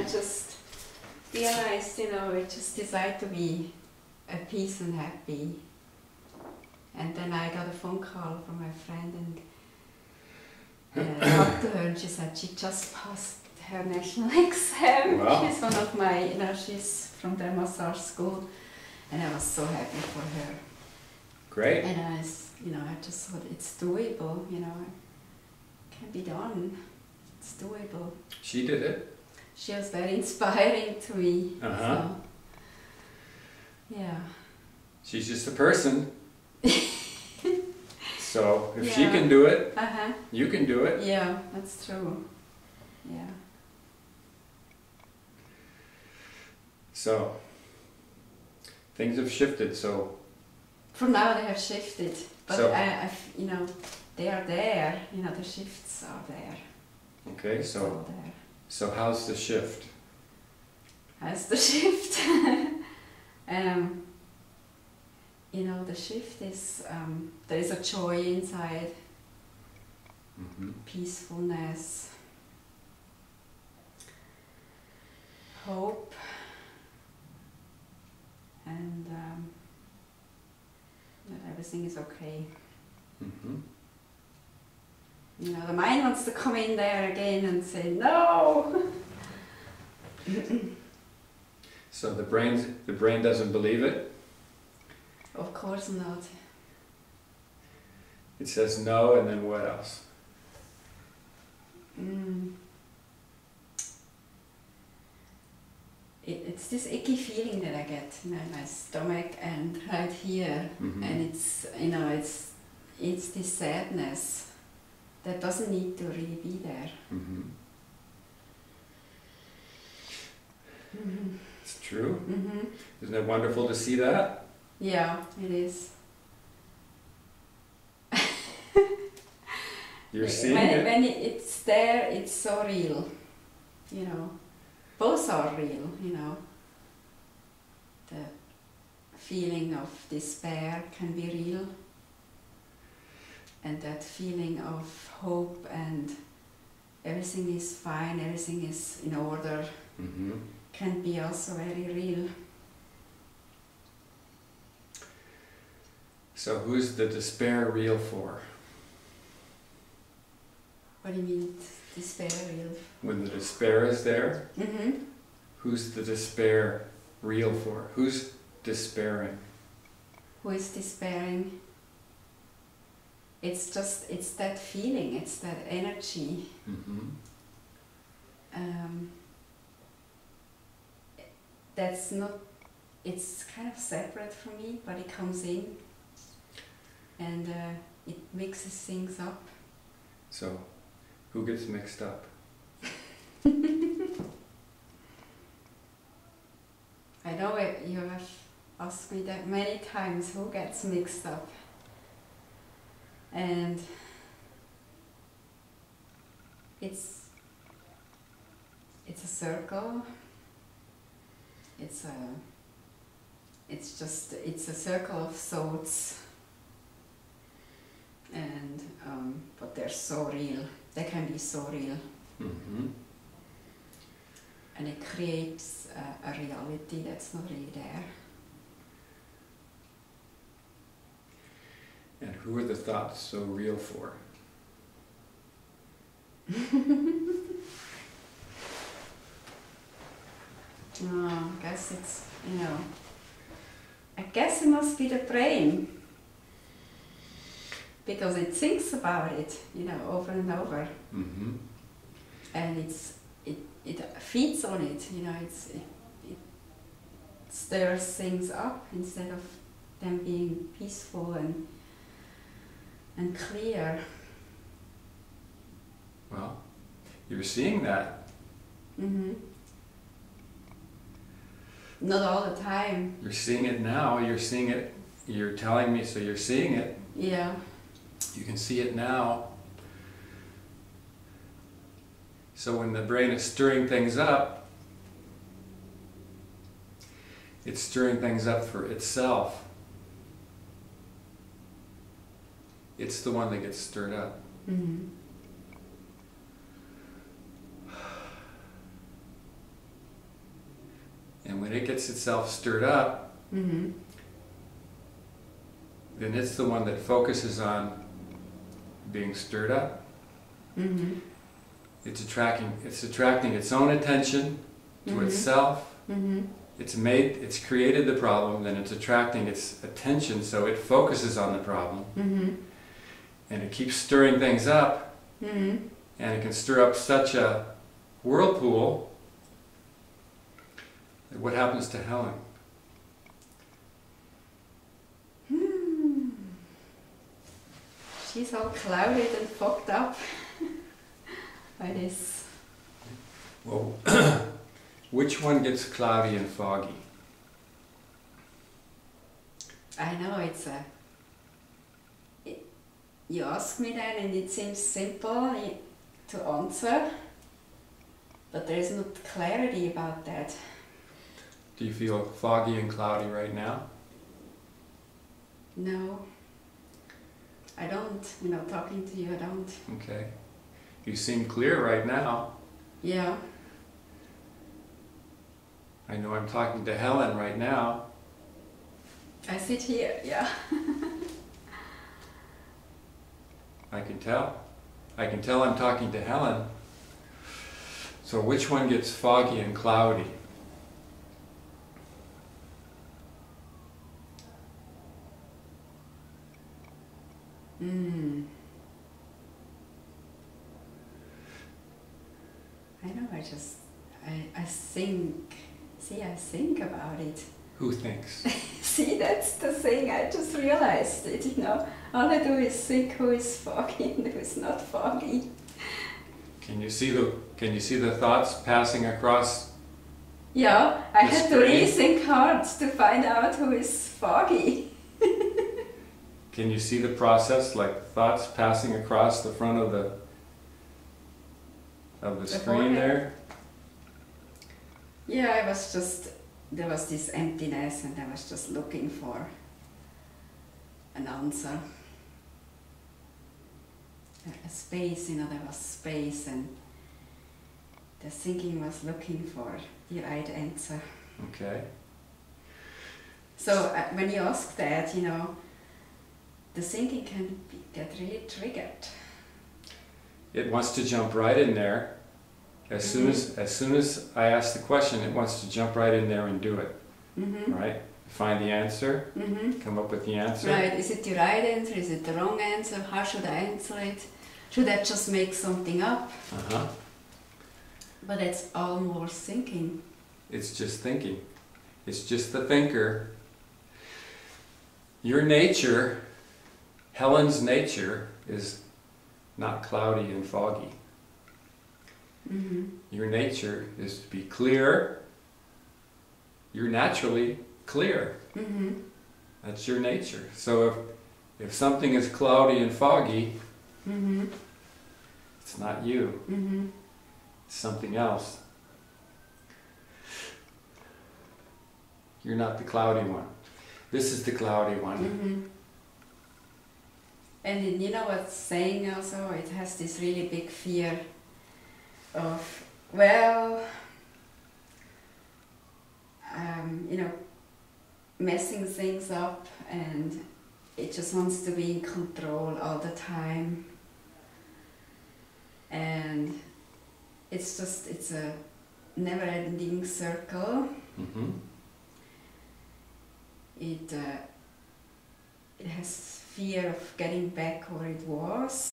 I just realized, you know, I just decided to be at peace and happy. And then I got a phone call from my friend and talked to her, and she said she just passed her national exam. Wow. She's one of my, you know, she's from the massage school, and I was so happy for her. Great. And I just thought it's doable, you know, it can be done. It's doable. She did it. She was very inspiring to me. Uh-huh. So, yeah. She's just a person. So if she Yeah. can do it, Uh-huh. you can do it. Yeah, that's true. Yeah. So things have shifted. So For now they have shifted, but So- you know, they are there. You know, the shifts are there. okay. It's all there. So how's the shift? How's the shift? You know, the shift is there is a joy inside, Mm-hmm. peacefulness, hope, and that everything is okay. Mm-hmm. You know, the mind wants to come in there again and say no. So the brain doesn't believe it. Of course not. It says no, and then what else? It's this icky feeling that I get, you know, in my stomach and right here, Mhm. and it's, you know, it's this sadness that doesn't need to really be there. Mm-hmm. Mm-hmm. It's true. Mm-hmm. Isn't it wonderful to see that? Yeah, it is. You're seeing when, it. When it's there, it's so real, you know. Both are real, you know. The feeling of despair can be real, and that feeling of hope and everything is fine, everything is in order, Mm-hmm. can be also very real. So who's the despair real for? What do you mean, despair real? When the despair is there, Mm-hmm. who's the despair real for? Who's despairing? Who is despairing? It's that feeling, it's that energy. Mm-hmm. That's not, it's kind of separate from me, but it comes in and it mixes things up. So who gets mixed up? I know you have asked me that many times, who gets mixed up. And it's a circle. It's a circle of thoughts, and but they're so real. They can be so real, Mm-hmm. and it creates a reality that's not really there. And who are the thoughts so real for? I guess it's, you know, I guess it must be the brain, because it thinks about it, you know, over and over, Mm-hmm. and it feeds on it, you know, it stirs things up instead of them being peaceful and clear. Well, you're seeing that. Mm-hmm. Not all the time. You're seeing it now. You're seeing it. You're telling me, so you're seeing it. Yeah. You can see it now. So when the brain is stirring things up, it's stirring things up for itself. It's the one that gets stirred up. Mm-hmm. And when it gets itself stirred up, Mhm. then it's the one that focuses on being stirred up. Mhm. It's attracting its own attention to Mhm. itself. Mhm. It's created the problem, then it's attracting its attention, so it focuses on the problem. Mhm. And it keeps stirring things up, Mhm. and it can stir up such a whirlpool. That what happens to Helen? She's all clouded and fogged up by this. Well, which one gets cloudy and foggy? I know you ask me that and it seems simple to answer, but there is not clarity about that. Do you feel foggy and cloudy right now? No, I don't. Talking to you, I don't. Okay. You seem clear right now. Yeah. I know I'm talking to Helen right now. I sit here, yeah. I can tell. I can tell I'm talking to Helen. So which one gets foggy and cloudy? I know, I think, I think about it. Who thinks? See, that's the thing, I just realized it, All I do is think who is foggy and who is not foggy. Can you see the thoughts passing across? Yeah, I The had to screen? really think hard to find out who is foggy. Can you see the process, like thoughts passing across the front of the screen forehead. there? Yeah, there was this emptiness and I was just looking for an answer. A space, there was space and the thinking was looking for the right answer. Okay. So when you ask that, the thinking can get really triggered. It wants to jump right in there. As soon as I ask the question, it wants to jump right in there and do it. Mm-hmm. Right? Find the answer, Mm-hmm. come up with the answer. Right, is it the right answer? Is it the wrong answer? How should I answer it? Should I just make something up? Uh-huh. But it's all more thinking. It's just thinking. It's just the thinker. Your nature, Helen's nature, is not cloudy and foggy. Mm-hmm. Your nature is to be clear. You're naturally clear. Mm-hmm. That's your nature. So if something is cloudy and foggy, Mm-hmm. it's not you. Mm-hmm. It's something else. You're not the cloudy one. This is the cloudy one. Mm-hmm. And you know what's saying also? It has this really big fear of, messing things up, and it just wants to be in control all the time. And it's a never-ending circle. Mm-hmm. It has fear of getting back where it was.